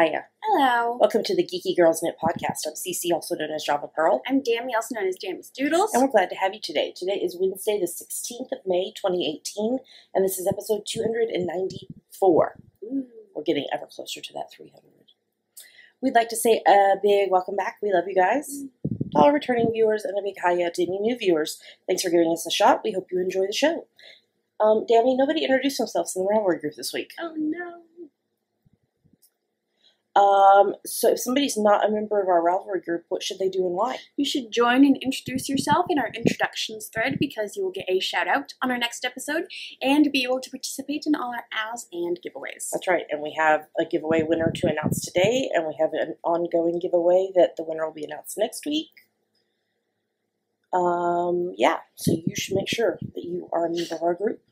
Hiya. Hello. Welcome to the Geeky Girls Knit Podcast. I'm Cece, also known as Java Purl. I'm Dammy, also known as Dammy's Doodles. And we're glad to have you today. Today is Wednesday, the 16th of May, 2018, and this is episode 294. Ooh. We're getting ever closer to that 300. We'd like to say a big welcome back. We love you guys. To all returning viewers, and a big hiya to any new viewers. Thanks for giving us a shot. We hope you enjoy the show. Dammy, nobody introduced themselves in the Ravelry group this week. Oh no. So if somebody's not a member of our Ravelry group, what should they do and why? You should join and introduce yourself in our introductions thread because you will get a shout out on our next episode and be able to participate in all our as and giveaways. That's right, and we have a giveaway winner to announce today, and we have an ongoing giveaway that the winner will be announced next week. Yeah, so you should make sure that you are a member of our group.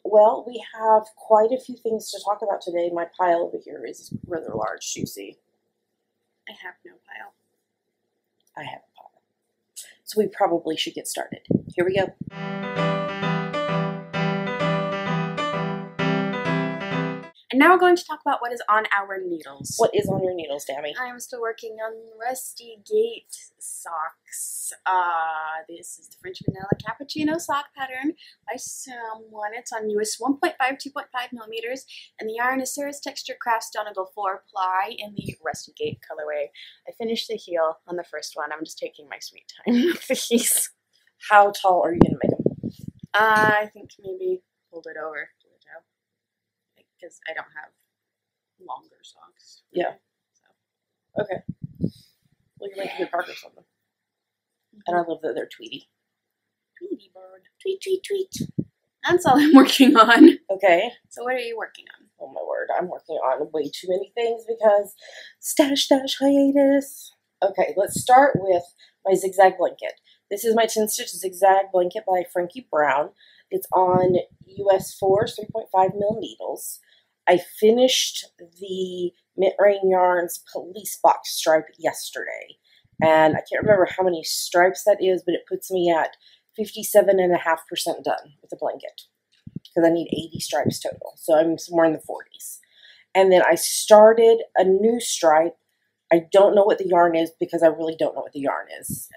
Well, we have quite a few things to talk about today. My pile over here is rather large, you see. I have no pile. I have a pile. So we probably should get started. Here we go. And now we're going to talk about what is on our needles. What is on your needles, Dammy? I'm still working on Rusty Gate socks. This is the French Vanilla Cappuccino sock pattern by someone. It's on US 1.5, 2.5 millimeters, and the yarn is Sarah's Texture Crafts Donegal 4-ply in the Rusty Gate colorway. I finished the heel on the first one. I'm just taking my sweet time with these. How tall are you going to make them? I think maybe hold it over to the toe because I don't have longer socks. Yeah. So. Okay. Well, you're making good progress on them. And I love that they're Tweety. Tweety bird. Tweet, tweet, tweet. That's all I'm working on. Okay. So what are you working on? Oh my word, I'm working on way too many things because stash hiatus. Okay, let's start with my zigzag blanket. This is my 10-stitch zigzag blanket by Frankie Brown. It's on US 4's 3.5 mil needles. I finished the Mint Rain Yarns Police Box stripe yesterday. And I can't remember how many stripes that is, but it puts me at 57.5% done with the blanket. Because I need 80 stripes total. So I'm somewhere in the 40s. And then I started a new stripe. I don't know what the yarn is because I really don't know what the yarn is.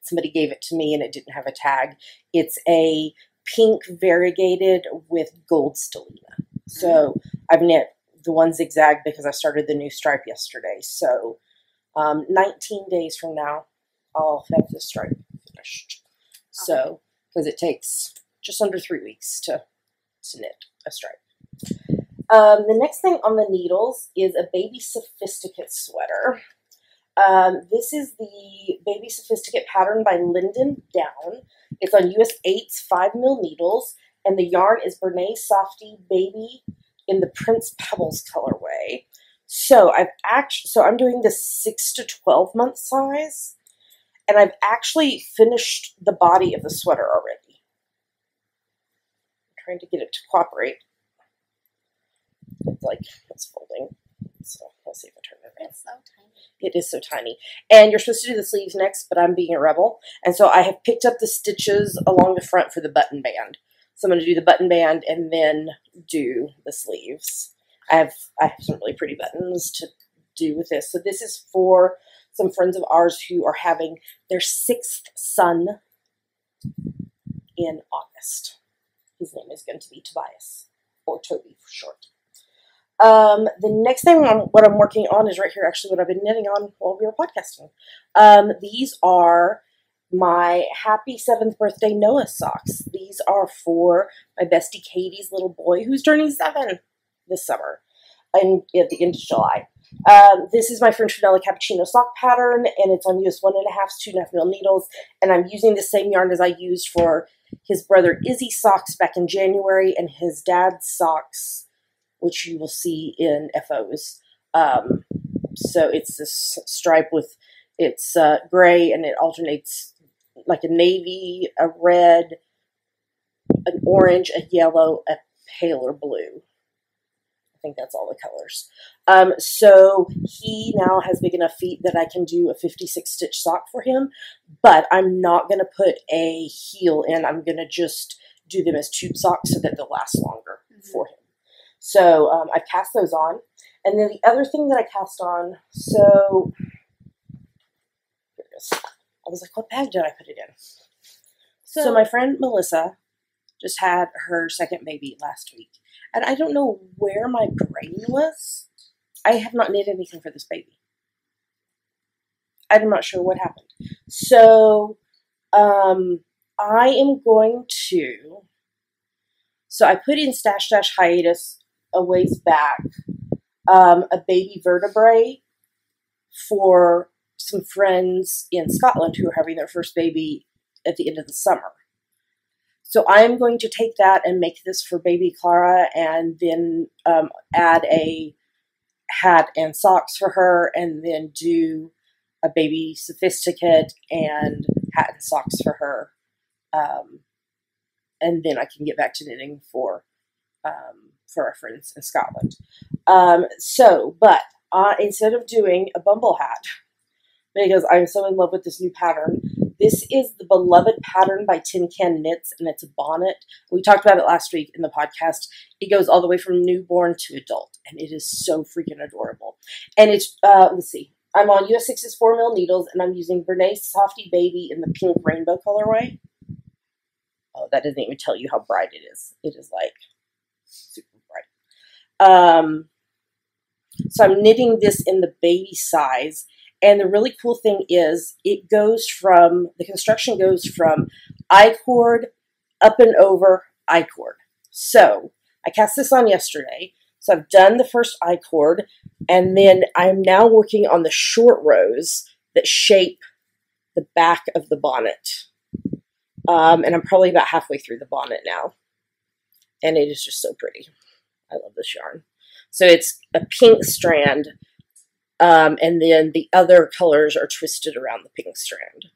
Somebody gave it to me and it didn't have a tag. It's a pink variegated with gold stellina. So I've knit the one zigzag because I started the new stripe yesterday. So 19 days from now, I'll have this stripe finished. So, because it takes just under 3 weeks to knit a stripe. The next thing on the needles is a Baby Sophisticate sweater. This is the Baby Sophisticate pattern by Linden Down. It's on US 8's 5 mil needles, and the yarn is Bernays Softy Baby in the Prince Pebbles colorway. So I'm doing the 6 to 12 month size, and I've actually finished the body of the sweater already. I'm trying to get it to cooperate. It's folding. So let's see if I turn it around. It's so tiny. It is so tiny. And you're supposed to do the sleeves next, but I'm being a rebel. And so I have picked up the stitches along the front for the button band. So I'm going to do the button band and then do the sleeves. I have some really pretty buttons to do with this. So this is for some friends of ours who are having their 6th son in August. His name is going to be Tobias, or Toby for short. The next thing what I'm working on is right here, actually what I've been knitting on while we were podcasting. These are my happy 7th birthday Noah socks. These are for my bestie Katie's little boy who's turning 7 this summer and at the end of July. This is my French Vanilla Cappuccino sock pattern, and it's on US 1.5's 2.5 mil needles, and I'm using the same yarn as I used for his brother Izzy's socks back in January and his dad's socks, which you will see in FOs. So it's this stripe with, it's gray, and it alternates like a navy, a red, an orange, a yellow, a paler blue. I think that's all the colors. So he now has big enough feet that I can do a 56 stitch sock for him, but I'm not going to put a heel in. I'm going to just do them as tube socks so that they'll last longer for him. So I cast those on. And then the other thing that I cast on, so here it is. I was like, what bag did I put it in? So my friend Melissa just had her second baby last week. And I don't know where my brain was. I have not knit anything for this baby. I'm not sure what happened. So I am going to, so I put in Stash Dash Hiatus a ways back, a baby vertebrae for some friends in Scotland who are having their first baby at the end of the summer. So I'm going to take that and make this for baby Clara, and then add a hat and socks for her, and then do a baby sophisticate and hat and socks for her. And then I can get back to knitting for our friends in Scotland. But instead of doing a bumble hat, because I'm so in love with this new pattern, this is the Beloved pattern by Tin Can Knits, and it's a bonnet. We talked about it last week in the podcast. It goes all the way from newborn to adult, and it is so freaking adorable. And it's, let's see, I'm on US 6's 4mm needles, and I'm using Bernays Softy Baby in the pink rainbow colorway. Oh, that doesn't even tell you how bright it is. It is like super bright. So I'm knitting this in the baby size. And the really cool thing is it goes from, the construction goes from I-cord up and over I-cord. So I cast this on yesterday. So I've done the first I-cord, and then I'm now working on the short rows that shape the back of the bonnet. And I'm probably about halfway through the bonnet now. And it is just so pretty. I love this yarn. So it's a pink strand, and then the other colors are twisted around the pink strand.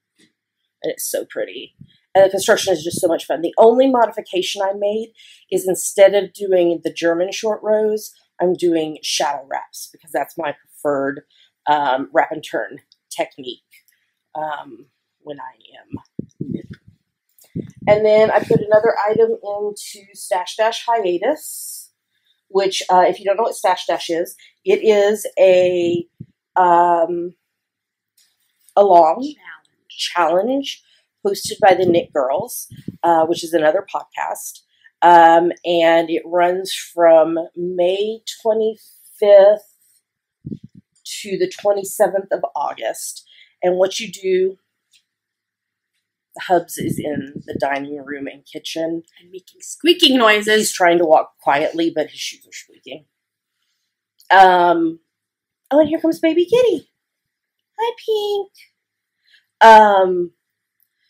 And it's so pretty. And the construction is just so much fun. The only modification I made is instead of doing the German short rows, I'm doing shadow wraps, because that's my preferred wrap and turn technique when I am knitting. And then I put another item into Stash Dash Hiatus, which, if you don't know what Stash Dash is, it is a long challenge hosted by the Knit Girls, which is another podcast. And it runs from May 25th to the 27th of August. And what you do, the hubs is in the dining room and kitchen. And making squeaking noises. He's trying to walk quietly, but his shoes are squeaking. Oh, and here comes baby kitty. Hi, Pink.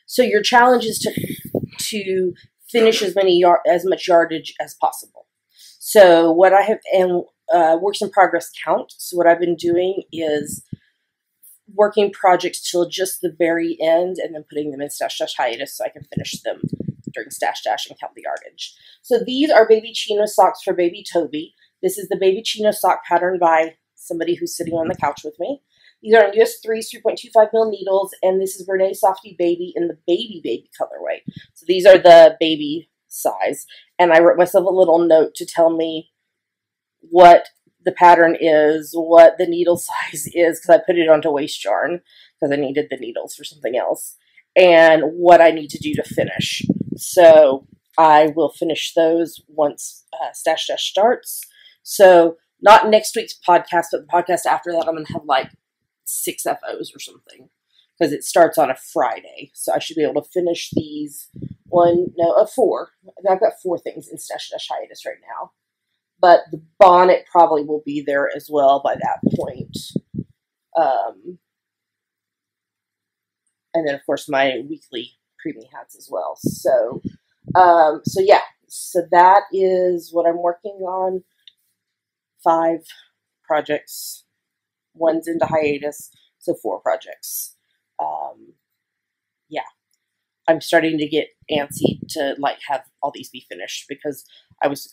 So your challenge is to finish as much yardage as possible. So what I have, and works in progress count. So what I've been doing is working projects till just the very end, and then putting them in Stash Dash Hiatus so I can finish them during Stash Dash and count the yardage. So these are baby chino socks for baby Toby. This is the baby chino sock pattern by somebody who's sitting on the couch with me. These are on US 3's 3.25mm needles, and this is Bernays Softy Baby in the baby colorway. So these are the baby size, and I wrote myself a little note to tell me what the pattern is, what the needle size is, because I put it onto waste yarn because I needed the needles for something else, and what I need to do to finish. So I will finish those once Stash Dash starts. So not next week's podcast, but the podcast after that, I'm going to have like 6 FOs or something, because it starts on a Friday. So I should be able to finish these 4. I've got 4 things in Stash Dash Hiatus right now. But the bonnet probably will be there as well by that point. And then, of course, my weekly preemie hats as well. So yeah. So that is what I'm working on. 5 projects. 1's into hiatus. So 4 projects. Yeah. I'm starting to get antsy to like have all these be finished, because I was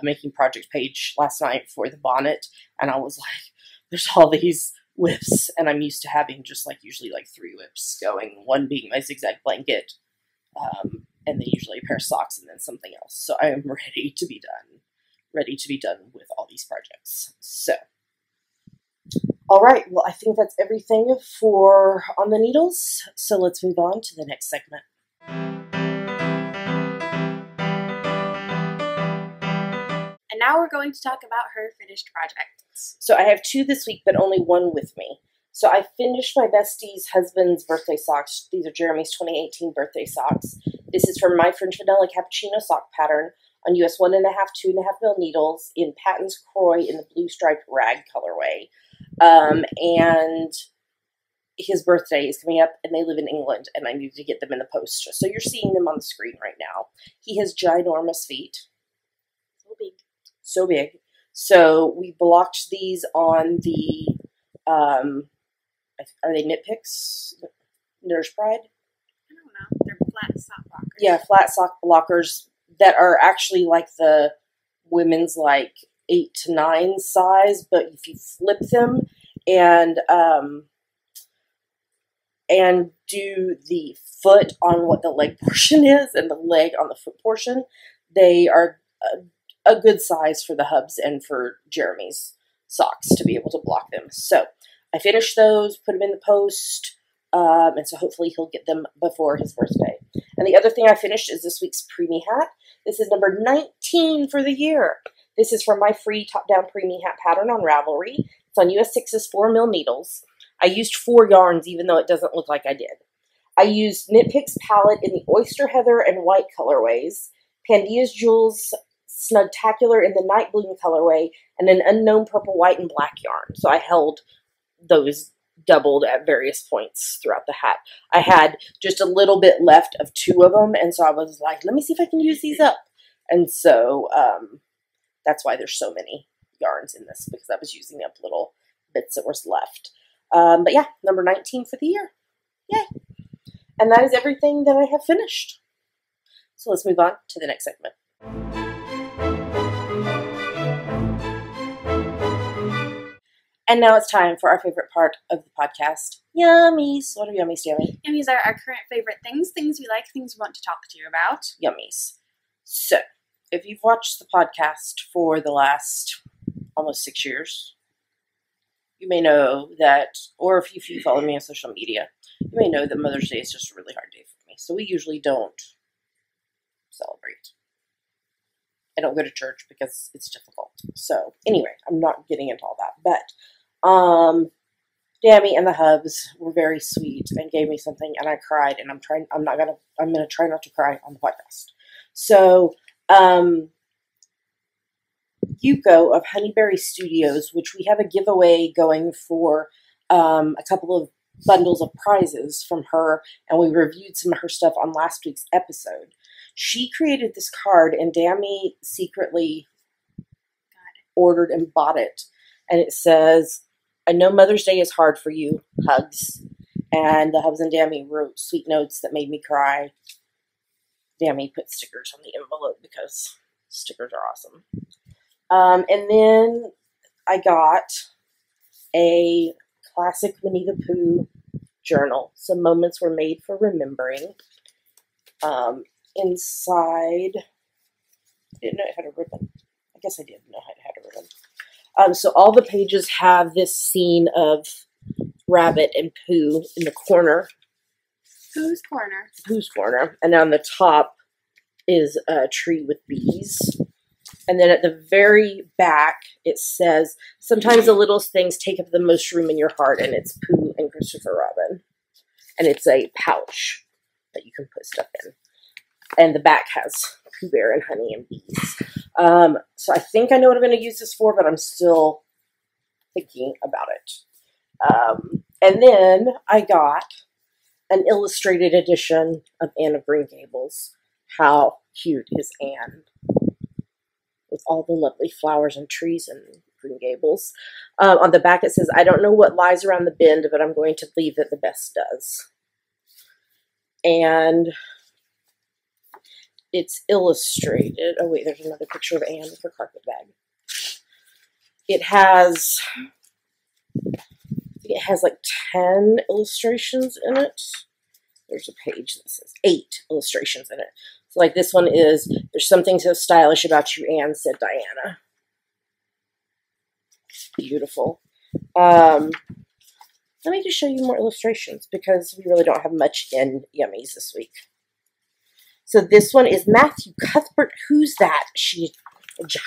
making project page last night for the bonnet, and I was like, there's all these whips, and I'm used to having just like usually like 3 whips going, one being my zigzag blanket, and then usually a pair of socks and then something else. So I am ready to be done. ready to be done with all these projects. So, all right, well, I think that's everything for on the needles. So let's move on to the next segment. And now we're going to talk about her finished projects. So I have 2 this week, but only 1 with me. So I finished my bestie's husband's birthday socks. These are Jeremy's 2018 birthday socks. This is from my French Vanilla Cappuccino sock pattern on US 1.5, 2.5 mil needles in Patton's Croy in the blue striped rag colorway. And his birthday is coming up, and they live in England, and I need to get them in the post. So you're seeing them on the screen right now. He has ginormous feet. So big. So big. So we blocked these on the, are they Knitpicks? Nurse Pride? I don't know. They're flat sock blockers. Yeah, flat sock blockers that are actually like the women's like 8 to 9 size, but if you flip them and do the foot on what the leg portion is and the leg on the foot portion, they are a good size for the hubs and for Jeremy's socks to be able to block them. So I finished those, put them in the post, and so hopefully he'll get them before his birthday. And the other thing I finished is this week's preemie hat. This is number 19 for the year. This is from my free top-down preemie hat pattern on Ravelry. It's on US 6's 4 mil needles. I used 4 yarns, even though it doesn't look like I did. I used Knitpicks palette in the Oyster Heather and White colorways, Pandia's Jewels Snugtacular in the Night Bloom colorway, and an Unknown Purple, White, and Black yarn. So I held those doubled at various points throughout the hat. I had just a little bit left of 2 of them, and so I was like, let me see if I can use these up. And so that's why there's so many yarns in this, because I was using up little bits that was left. But yeah, number 19 for the year. Yay! And that is everything that I have finished. So let's move on to the next segment. And now it's time for our favorite part of the podcast, Yummies. What are yummies, Jamie? Yummies are our current favorite things, things we like, things we want to talk to you about. Yummies. So, if you've watched the podcast for the last almost 6 years, you may know that, or if you follow me on social media, you may know that Mother's Day is just a really hard day for me. So we usually don't celebrate. I don't go to church because it's difficult. So anyway, I'm not getting into all that. But Dammy and the Hubs were very sweet and gave me something, and I cried. And I'm gonna try not to cry on the podcast. So Yuko of Honeyberry Studios, which we have a giveaway going for a couple of bundles of prizes from her, and we reviewed some of her stuff on last week's episode. She created this card, and Dammy secretly ordered and bought it. And it says, I know Mother's Day is hard for you, hugs. And the Hubs and Dammy wrote sweet notes that made me cry. Dammy put stickers on the envelope because stickers are awesome. And then I got a classic Winnie the Pooh journal. Some moments were made for remembering. Inside, I didn't know it had a ribbon. I guess I didn't know it had a ribbon. So all the pages have this scene of Rabbit and Pooh in the corner. Pooh's Corner. Pooh's Corner. And on the top is a tree with bees. And then at the very back, it says, sometimes the littlest things take up the most room in your heart, and it's Pooh and Christopher Robin. And it's a pouch that you can put stuff in. And the back has Pooh Bear and honey and bees. So I think I know what I'm going to use this for, but I'm still thinking about it. And then I got an illustrated edition of Anne of Green Gables. How cute is Anne? With all the lovely flowers and trees and Green Gables. On the back it says, I don't know what lies around the bend, but I'm going to believe that the best does. And it's illustrated. Oh wait, there's another picture of Anne with her carpet bag. It has like 10 illustrations in it. There's a page that says 8 illustrations in it. So like this one is, there's something so stylish about you, Anne, said Diana. beautiful. Let me just show you more illustrations because we really don't have much in Yummies this week. So this one is Matthew Cuthbert. Who's that? She ejaculated.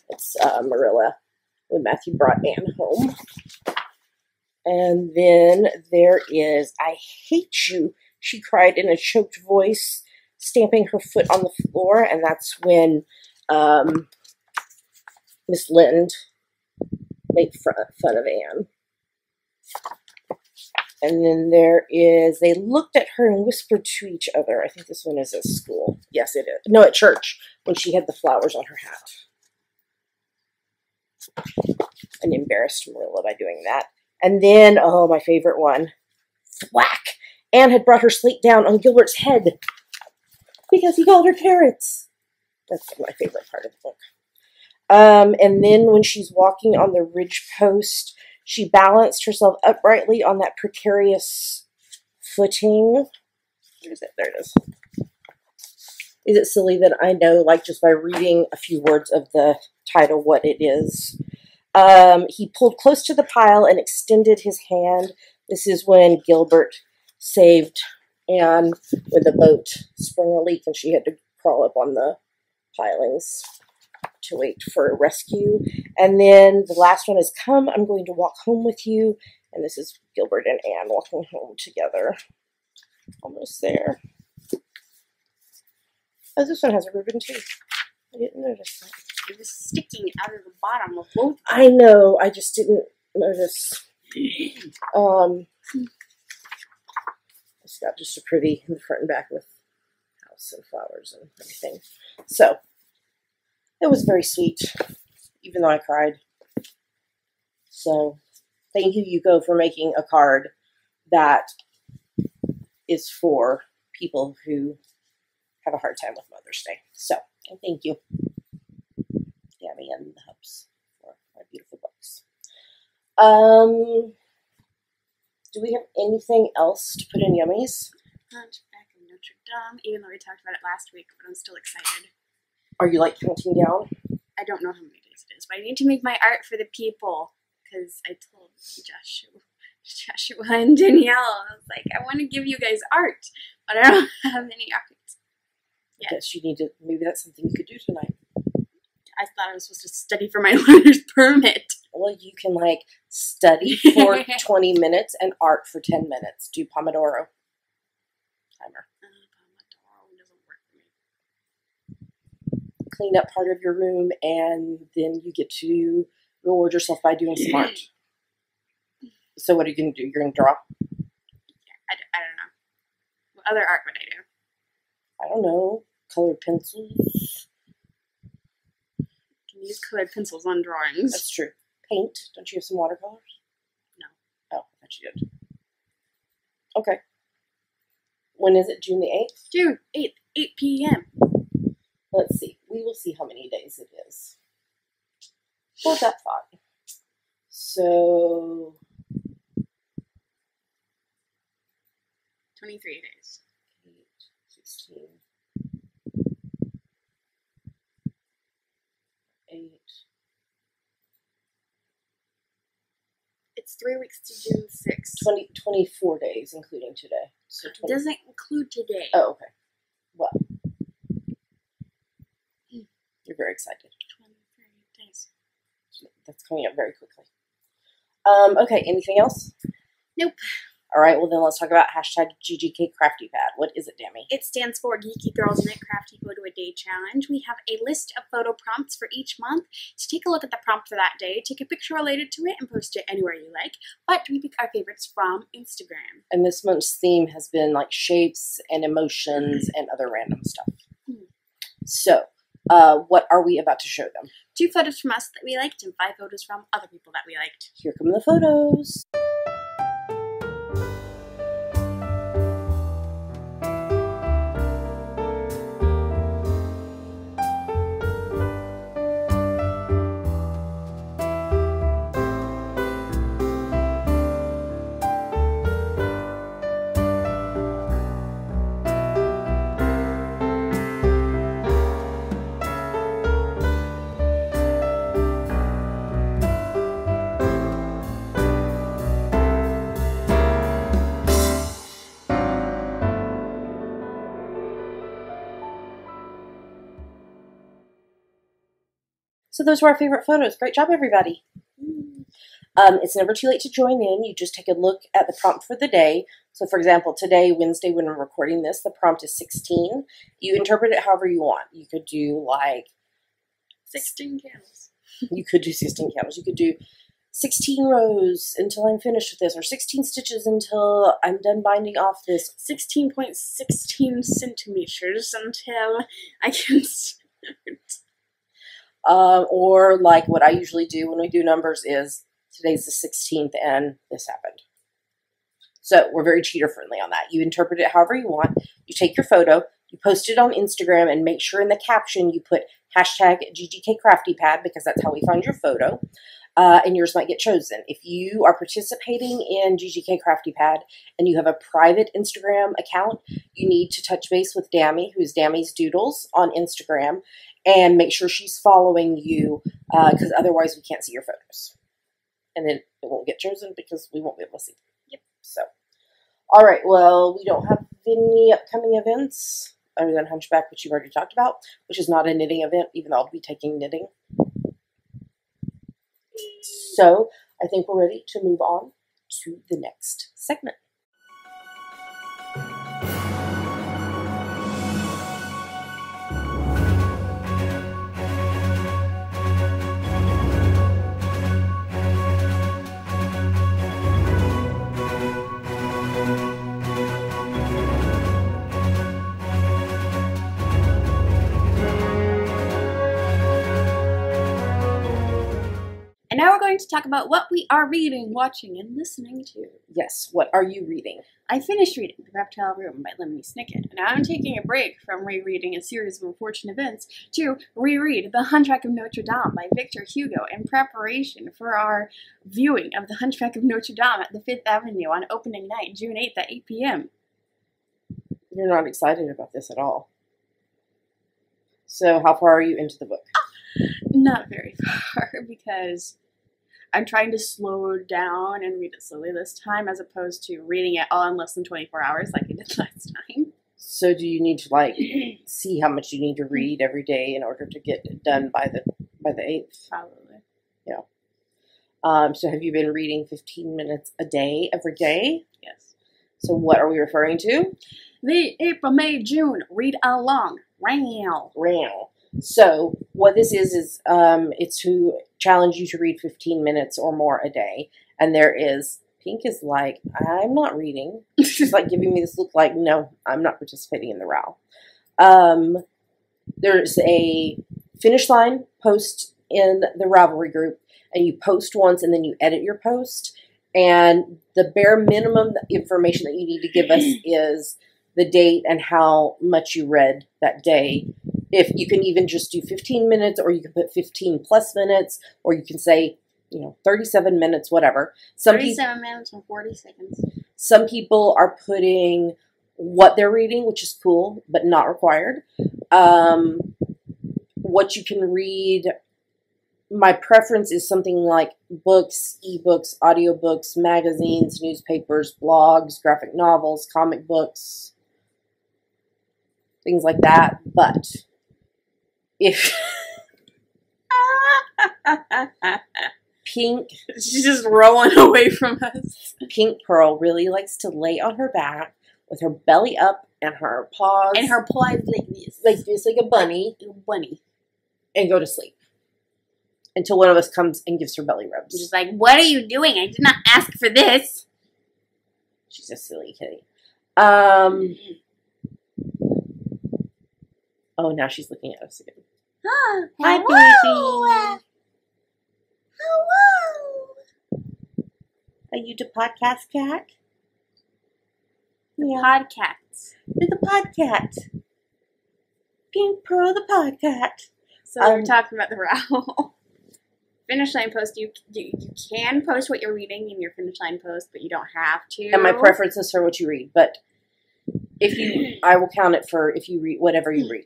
It's Marilla when Matthew brought Anne home. And then there is I Hate You. She cried in a choked voice, stamping her foot on the floor. And that's when Miss Lind made fun of Anne. And then there is, they looked at her and whispered to each other. I think this one is at school. Yes, it is. No, at church, when she had the flowers on her hat. And embarrassed Marilla by doing that. And then, oh, my favorite one. Thwack! Anne had brought her slate down on Gilbert's head because he called her carrots. That's my favorite part of the book. And then when she's walking on the ridge post, she balanced herself uprightly on that precarious footing. Where is it? There it is. Is it silly that I know, like, just by reading a few words of the title, what it is? He pulled close to the pile and extended his hand. This is when Gilbert saved Anne when the boat sprung a leak and she had to crawl up on the pilings to wait for a rescue. And then the last one is Come, I'm going to walk home with you. And this is Gilbert and Anne walking home together. Almost there. Oh, this one has a ribbon too. I didn't notice that. It was sticking out of the bottom of both. I know, I just didn't notice. It's got just a pretty in the front and back with house and flowers and everything. So, it was very sweet, even though I cried. So, thank you, Yuko, for making a card that is for people who have a hard time with Mother's Day. So, thank you, Gabby and the Hubs, for my beautiful books. Do we have anything else to put in Yummies? Hunchback of Notre Dame, even though we talked about it last week, but I'm still excited. Are you like counting down? I don't know how many days it is, but I need to make my art for the people because I told Joshua and Danielle, I was like, I want to give you guys art, but I don't have any art. Yeah. I guess you need to, maybe that's something you could do tonight. I thought I was supposed to study for my learner's permit. Well, you can like study for 20 minutes and art for 10 minutes. Do Pomodoro timer. Pomodoro doesn't work for me. Clean up part of your room and then you get to reward yourself by doing some art. So what are you going to do? You're going to draw? I don't know. What other art would I do? I don't know. Colored pencils. Can use colored pencils on drawings. That's true. Paint. Don't you have some watercolors? No. Oh, I thought you did. Okay. When is it? June the 8th? June 8th, 8 p.m. Let's see. We will see how many days it is. Hold that thought. So 23 days. 8, 16, 8. It's 3 weeks to June 6th. 24 days, including today. So It doesn't include today. Oh, okay. Well, you're very excited. 23 days. That's coming up very quickly. Okay, anything else? Nope. All right, well then let's talk about hashtag GGK Crafty Pad. What is it, Dammy? It stands for Geeky Girls Knit Crafty Photo a Day Challenge. We have a list of photo prompts for each month. So take a look at the prompt for that day, take a picture related to it, and post it anywhere you like. But we pick our favorites from Instagram. And this month's theme has been like shapes and emotions and other random stuff. So, what are we about to show them? 2 photos from us that we liked and 5 photos from other people that we liked. Here come the photos. So those were our favorite photos. Great job, everybody. It's never too late to join in. You just take a look at the prompt for the day. So, for example, today, Wednesday, when I'm recording this, the prompt is 16. You interpret it however you want. You could do like 16 candles. You could do 16 candles. You could do 16 rows until I'm finished with this, or 16 stitches until I'm done binding off this. 16.16 centimeters until I can start. Or like what I usually do when we do numbers is, today's the 16th and this happened. So we're very cheater friendly on that. You interpret it however you want. You take your photo, you post it on Instagram, and make sure in the caption you put hashtag #GGKCraftyPad, because that's how we find your photo. And yours might get chosen. If you are participating in GGK Crafty Pad and you have a private Instagram account, you need to touch base with Dammy, who's Dammy's Doodles on Instagram, and make sure she's following you, because otherwise we can't see your photos. And then it won't get chosen because we won't be able to see them. Yep. So, all right, well, we don't have any upcoming events other than Hunchback, which you've already talked about, which is not a knitting event, even though I'll be taking knitting. So I think we're ready to move on to the next segment. And now we're going to talk about what we are reading, watching, and listening to. Yes, what are you reading? I finished reading The Reptile Room by Lemony Snicket, and now I'm taking a break from rereading A Series of Unfortunate Events to reread The Hunchback of Notre Dame by Victor Hugo in preparation for our viewing of The Hunchback of Notre Dame at the Fifth Avenue on opening night, June 8th at 8 p.m. You're not excited about this at all. So how far are you into the book? Not very far, because I'm trying to slow down and read it slowly this time, as opposed to reading it all in less than 24 hours like I did last time. So do you need to like see how much you need to read every day in order to get it done by the 8th? Probably. Yeah. So have you been reading 15 minutes a day every day? Yes. So what are we referring to? The April, May, June read along. Wow. Wow. So what this is it's to challenge you to read 15 minutes or more a day. And there is, Pink is like, I'm not reading. She's like giving me this look like, no, I'm not participating in the row. There's a finish line post in the Ravelry group, and you post once and then you edit your post. And the bare minimum information that you need to give us is the date and how much you read that day. If you can even just do 15 minutes, or you can put 15 plus minutes, or you can say, 37 minutes, whatever. 37 minutes and 40 seconds. Some people are putting what they're reading, which is cool, but not required. What you can read, my preference is something like books, ebooks, audiobooks, magazines, newspapers, blogs, graphic novels, comic books, things like that. But if Pink, she's just rolling away from us. Pink Purl really likes to lay on her back with her belly up and her paws and her paws like this, like a bunny, and go to sleep until one of us comes and gives her belly rubs. She's like, "What are you doing? I did not ask for this." She's a silly kitty. Oh, now she's looking at us again. Hi, baby. Hello. Are you the podcast cat? Podcat. You're the Podcat. Pink Purl the Podcat. So we're talking about the row. Finish line post. You can post what you're reading in your finish line post, but you don't have to. And my preference is for what you read, but I will count it for if you read whatever you read.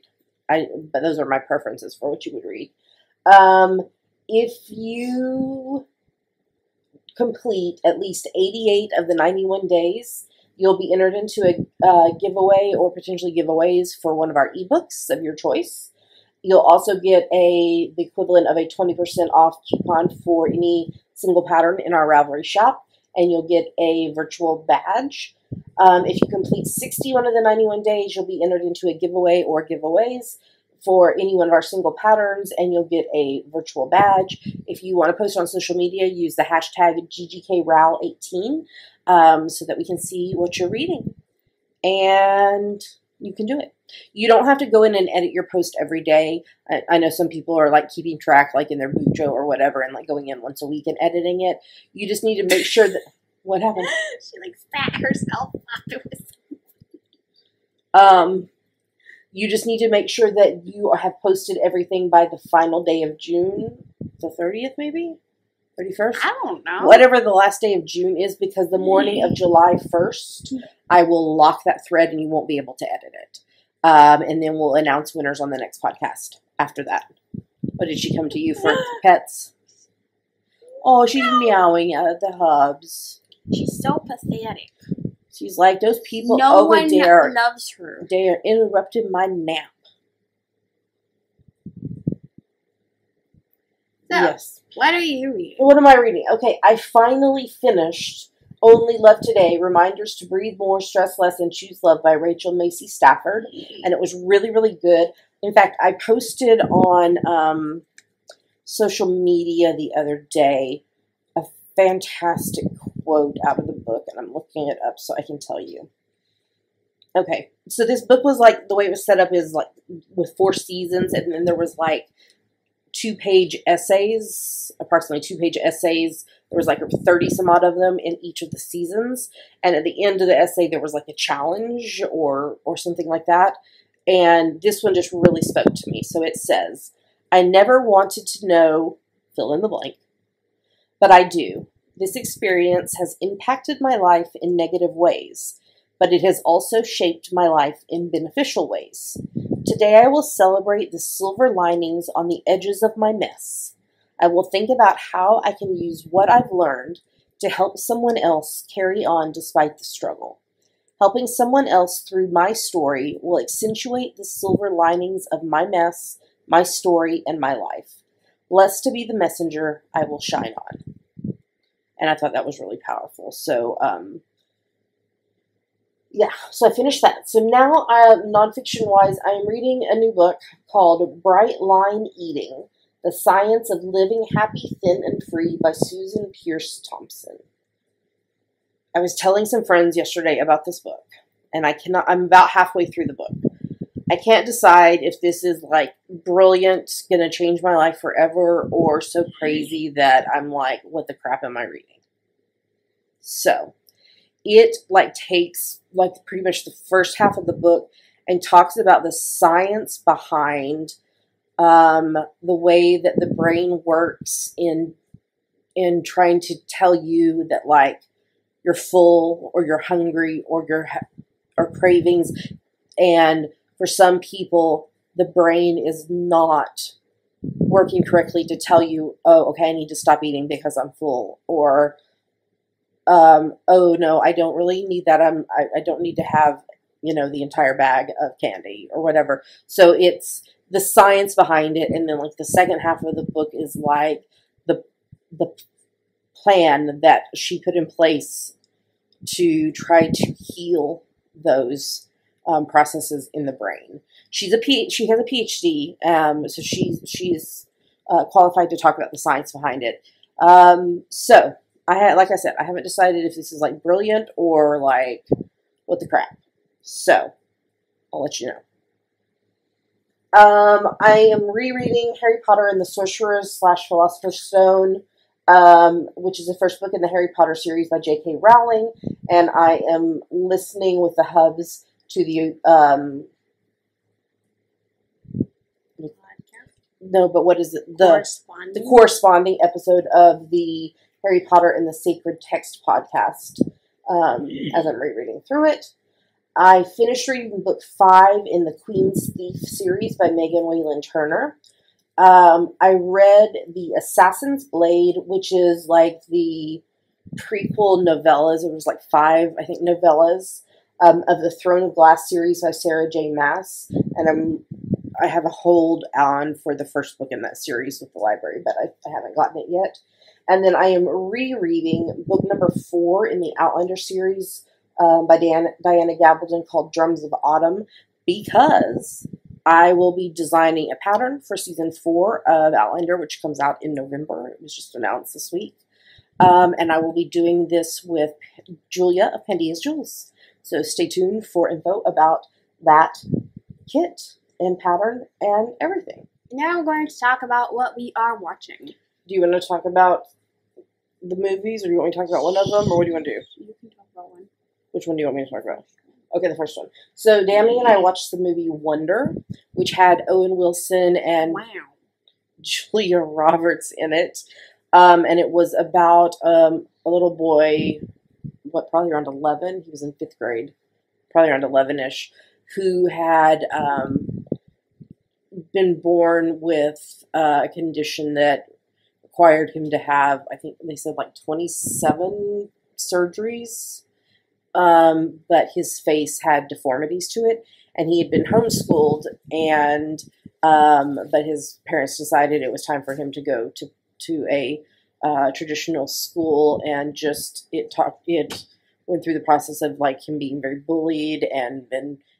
But those are my preferences for what you would read. If you complete at least 88 of the 91 days, you'll be entered into a giveaway or potentially giveaways for one of our ebooks of your choice. You'll also get the equivalent of a 20% off coupon for any single pattern in our Ravelry shop, and you'll get a virtual badge. If you complete 61 of the 91 days, you'll be entered into a giveaway or giveaways for any one of our single patterns, and you'll get a virtual badge. If you want to post on social media, use the hashtag GGKRAL18 so that we can see what you're reading. And you can do it. You don't have to go in and edit your post every day. I know some people are like keeping track like in their Bujo or whatever and like going in once a week and editing it. You just need to make sure that... What happened? She like spat herself afterwards. You just need to make sure that you have posted everything by the final day of June, the 30th maybe? 31st? I don't know. Whatever the last day of June is, because the morning of July 1st, I will lock that thread and you won't be able to edit it. And then we'll announce winners on the next podcast after that. What did she come to you for pets? Oh, she's meowing at the hubs. She's so pathetic. She's like, those people no over there. one loves her. They are interrupting my nap. So, yes. What are you reading? What am I reading? Okay, I finally finished Only Love Today, Reminders to Breathe More, Stress Less, and Choose Love by Rachel Macy Stafford. And it was really, really good. In fact, I posted on social media the other day a fantastic quote out of the book, and I'm looking it up so I can tell you. Okay, so this book was like, the way it was set up is like with 4 seasons, and then there was like 2-page essays, approximately 2-page essays. There was like 30 some odd of them in each of the seasons. And at the end of the essay, there was like a challenge or something like that. And this one just really spoke to me. So it says, I never wanted to know, fill in the blank, but I do. This experience has impacted my life in negative ways, but it has also shaped my life in beneficial ways. Today I will celebrate the silver linings on the edges of my mess. I will think about how I can use what I've learned to help someone else carry on despite the struggle. Helping someone else through my story will accentuate the silver linings of my mess, my story, and my life. Blessed to be the messenger I will shine on. And I thought that was really powerful. So, yeah, so I finished that. So now, nonfiction-wise, I am reading a new book called Bright Line Eating, The Science of Living Happy, Thin, and Free by Susan Pierce Thompson. I was telling some friends yesterday about this book, and I'm about halfway through the book. I can't decide if this is, like, brilliant, gonna change my life forever, or so crazy that I'm like, what the crap am I reading? So, it, like, takes, like, pretty much the first half of the book and talks about the science behind the way that the brain works in trying to tell you that, like, you're full or you're hungry or or cravings. And for some people, the brain is not working correctly to tell you, oh, okay, I need to stop eating because I'm full, or oh no, I don't really need that. I don't need to have, the entire bag of candy or whatever. So it's the science behind it. And then like the second half of the book is like the plan that she put in place to try to heal those processes in the brain. She has a PhD, so she's qualified to talk about the science behind it. So like I said, I haven't decided if this is like brilliant or like what the crap. So I'll let you know. I am rereading Harry Potter and the Sorcerer's / Philosopher's Stone, which is the first book in the Harry Potter series by J.K. Rowling, and I am listening with the hubs to the no, but what is it? The corresponding episode of the Harry Potter and the Sacred Text podcast. As I'm rereading through it, I finished reading book 5 in the Queen's Thief series by Megan Whalen Turner. I read The Assassin's Blade, which is like the prequel novellas. It was like 5, I think, novellas of the Throne of Glass series by Sarah J. Maas. And I have a hold on for the first book in that series with the library, but I haven't gotten it yet. And then I am rereading book number 4 in the Outlander series by Diana Gabaldon called Drums of Autumn, because I will be designing a pattern for season 4 of Outlander, which comes out in November. It was just announced this week. And I will be doing this with Julia of Pandia's Jewels. So stay tuned for info about that kit and pattern and everything. Now we're going to talk about what we are watching. Do you want to talk about the movies, or do you want me to talk about one of them, or what do you want to do? You can talk about one. Which one do you want me to talk about? Okay, the first one. So Dammy and I watched the movie Wonder, which had Owen Wilson and Julia Roberts in it. And it was about a little boy, probably around 11. He was in 5th grade, probably around 11-ish, who had been born with a condition that required him to have, I think they said, like 27 surgeries. But his face had deformities to it, and he had been homeschooled, and but his parents decided it was time for him to go to a traditional school, and it went through the process of like him being very bullied and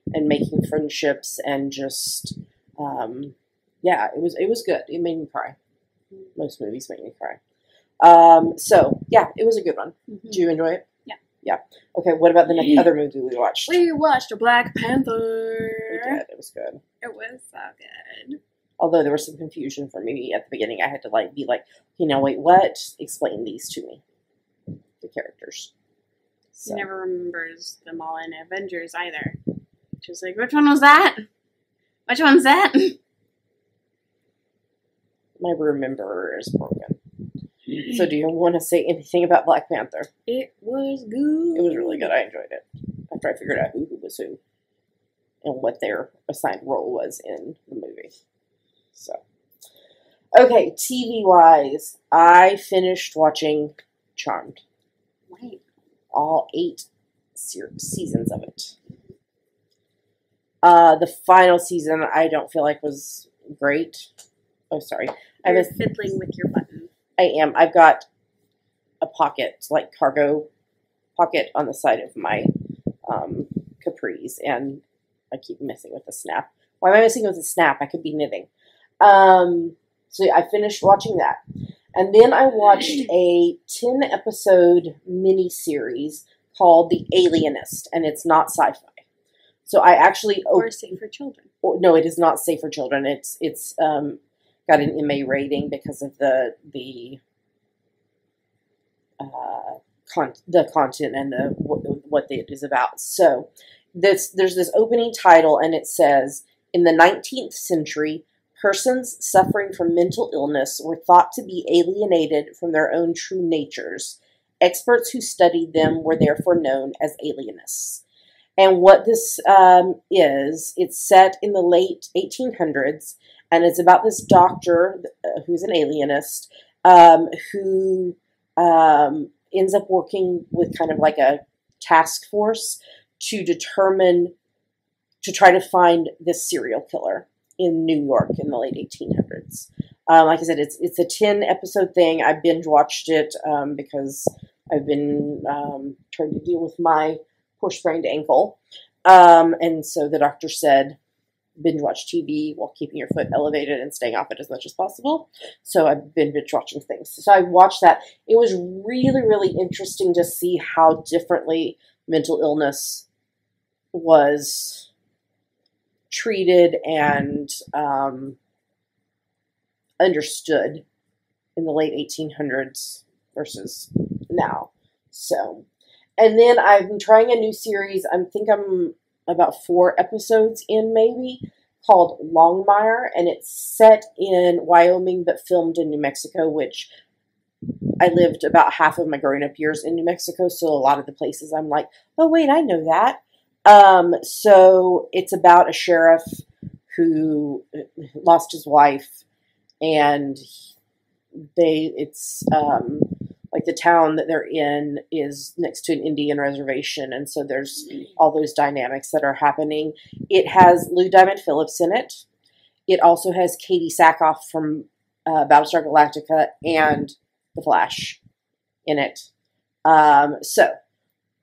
making friendships, and just it was good. It made me cry. Most movies make me cry. So yeah, it was a good one. Mm-hmm. Did you enjoy it? Yeah. Okay, what about the next other movie we watched? We watched Black Panther. We did. It was good. It was so good. Although there was some confusion for me at the beginning. I had to be like, wait, what? Explain these to me. The characters. So. He never remembers them all in Avengers either. She was like, which one was that? Which one's that? My rememberer is broken. So do you want to say anything about Black Panther? It was good. It was really good. I enjoyed it. After I figured out who was who and what their assigned role was in the movie. So, okay, TV-wise, I finished watching Charmed. Right. All 8 seasons of it. The final season I don't feel like was great. Oh, sorry. You're fiddling with your button. I am. I've got a pocket, like cargo pocket on the side of my capris, and I keep messing with the snap. Why am I messing with the snap? I could be knitting. So I finished watching that. And then I watched a 10-episode mini-series called The Alienist, and it's not sci-fi. So I actually... Or safe for children. No, it is not safe for children. It's got an MA rating because of the content and what it is about. So there's this opening title, and it says, in the 19th century, persons suffering from mental illness were thought to be alienated from their own true natures. Experts who studied them were therefore known as alienists. And what this it's set in the late 1800s, and it's about this doctor who's an alienist who ends up working with kind of like a task force to try to find this serial killer in New York in the late 1800s. Like I said, it's a 10-episode thing. I binge watched it because I've been trying to deal with my poor sprained ankle. And so the doctor said, binge watch TV while keeping your foot elevated and staying off it as much as possible. So I've been binge watching things. So I watched that. It was really, really interesting to see how differently mental illness was treated and understood in the late 1800s versus now. So, and then I've been trying a new series. I think I'm about 4 episodes in, maybe, called Longmire, and it's set in Wyoming but filmed in New Mexico, which I lived about half of my growing up years in New Mexico, so a lot of the places I'm like, oh wait, I know that. So it's about a sheriff who lost his wife, and like the town that they're in is next to an Indian reservation, and so there's all those dynamics that are happening. It has Lou Diamond Phillips in it. It also has Katie Sackhoff from Battlestar Galactica and The Flash in it. So,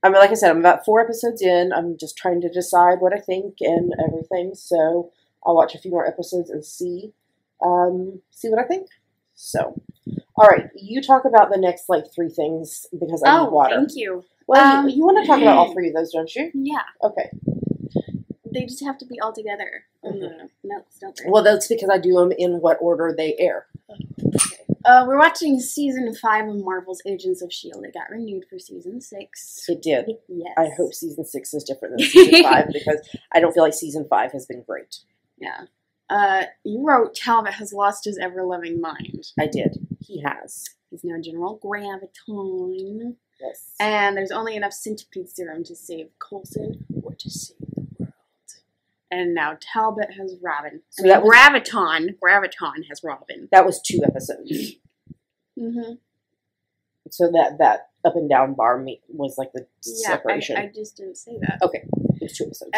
I mean, like I said, I'm about 4 episodes in. I'm just trying to decide what I think and everything. So, I'll watch a few more episodes and see what I think. So, all right, you talk about the next, 3 things, because I need water. Thank you. Well, you want to talk about all 3 of those, don't you? Yeah. Okay. They just have to be all together in the notes, don't they? Well, that's because I do them in what order they air. Okay. We're watching season 5 of Marvel's Agents of S.H.I.E.L.D. It got renewed for season 6. It did. Yes. I hope season 6 is different than season 5, because I don't feel like season 5 has been great. Yeah. You wrote Talbot has lost his ever-loving mind. I did. He has. He's now General Graviton. Yes. And there's only enough centipede serum to save Coulson or to save the world. And now Talbot has Robin. So that was, Graviton has Robin. That was 2 episodes. Mm-hmm. So that up and down bar was like the separation. I just didn't say that. Okay. It was 2 episodes.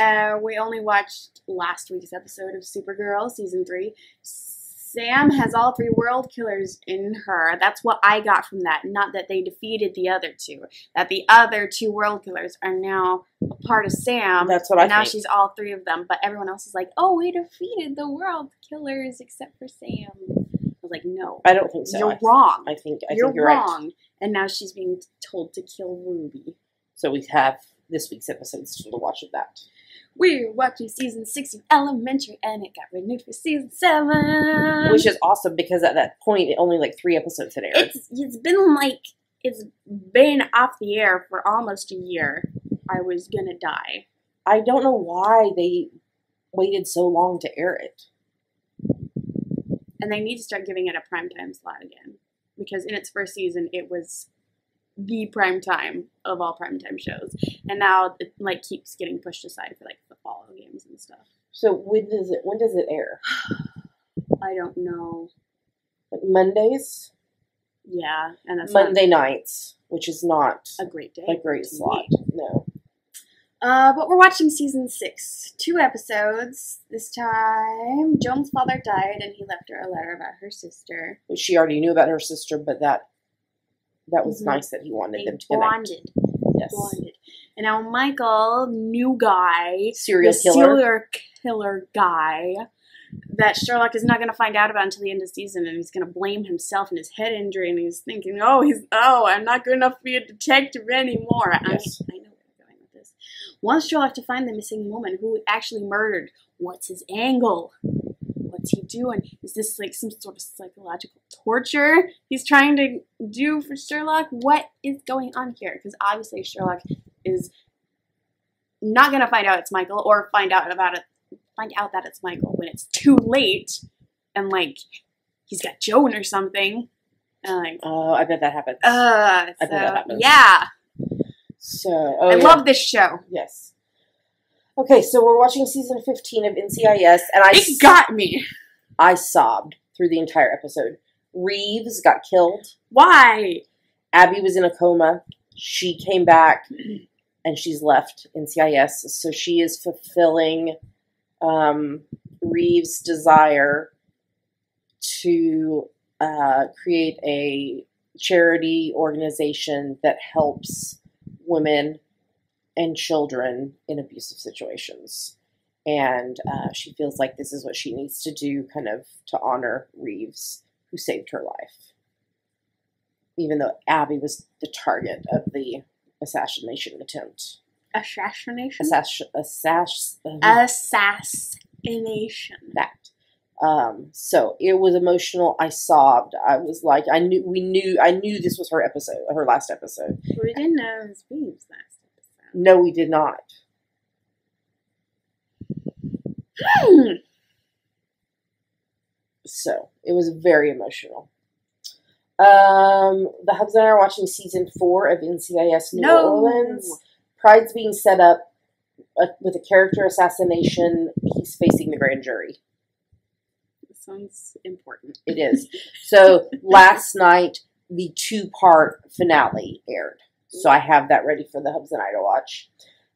We only watched last week's episode of Supergirl, season 3. Sam has all 3 world killers in her. That's what I got from that. Not that they defeated the other 2. That the other 2 world killers are now a part of Sam. That's what I think. Now she's all 3 of them. But everyone else is like, oh, we defeated the world killers except for Sam. I was like, no. I don't think so. You're wrong. I think you're you're wrong. Right. And now she's being told to kill Ruby. So we have this week's episodes to watch of that. We're watching season 6 of Elementary, and it got renewed for season 7. Which is awesome, because at that point, only 3 episodes had aired. It's been off the air for almost a year. I was gonna die. I don't know why they waited so long to air it. And they need to start giving it a primetime slot again. Because in its first season, it was the primetime of all primetime shows. And now it keeps getting pushed aside for the fall games and stuff. So when does it air? I don't know. Mondays? Yeah, and that's Monday nights, which is not a great day. A great slot. No. But we're watching season 6. 2 episodes. This time, Joan's father died, and he left her a letter about her sister. Which she already knew about her sister, but that was nice that he wanted them to connect. Yes. Bonded. And now Michael, new guy, serial killer guy, that Sherlock is not going to find out about until the end of the season, and he's going to blame himself and his head injury, and he's thinking, I'm not good enough to be a detective anymore. Yes. I know where I'm going with this. Wants Sherlock to find the missing woman who actually murdered. What's his angle? What's he doing? Is this some sort of psychological torture he's trying to do for Sherlock? What is going on here? Because obviously Sherlock is not going to find out it's Michael, or find out that it's Michael when it's too late, and he's got Joan or something. And oh, I bet that happens. I bet that happens. Yeah. So I love this show. Yes. Okay, so we're watching season 15 of NCIS, and it got me. I sobbed through the entire episode. Reeves got killed. Why? Abby was in a coma. She came back, and she's left NCIS. So she is fulfilling Reeves' desire to create a charity organization that helps women and children in abusive situations. And she feels like this is what she needs to do, kind of to honor Reeves, who saved her life. Even though Abby was the target of the assassination attempt. Assassination? Assassination. That. So it was emotional. I sobbed. I was like, I knew this was her episode, her last episode. We didn't know it was Reeves' last episode. No, we did not. So it was very emotional. The Hubs and I are watching season 4 of NCIS New Orleans. Pride's being set up with a character assassination. He's facing the grand jury. Sounds important. It is. So last night, the 2-part finale aired. So I have that ready for the Hubs and I to watch.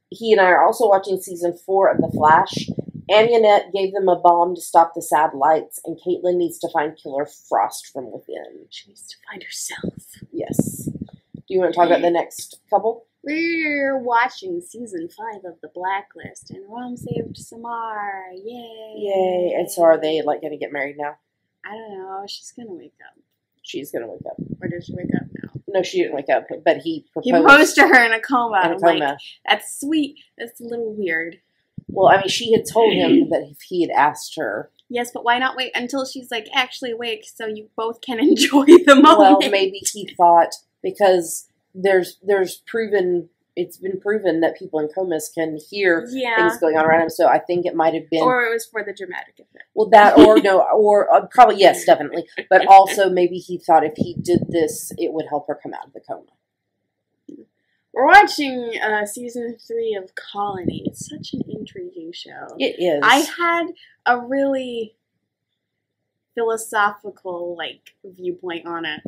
He and I are also watching season 4 of The Flash. Amunet gave them a bomb to stop the satellites, and Caitlin needs to find Killer Frost from within. She needs to find herself. Yes. Do you want to talk about the next couple? We're watching season 5 of The Blacklist, and Rom saved Samar. Yay! Yay! And so are they like going to get married now? I don't know. She's gonna wake up. She's going to wake up. Or does she wake up now? No, she didn't wake up, but he proposed. He proposed to her in a coma. In a coma. Like, that's sweet. That's a little weird. Well, I mean, she had told him that if he had asked her. Yes, but why not wait until she's like actually awake so you both can enjoy the moment? Well, maybe he thought because there's proven. It's been proven that people in comas can hear things going on around them. So I think it might have been, or it was for the dramatic effect. Well, that or no, or probably yes, definitely. But also maybe he thought if he did this, it would help her come out of the coma. We're watching season 3 of Colony. It's such an intriguing show. It is. I had a really philosophical viewpoint on it,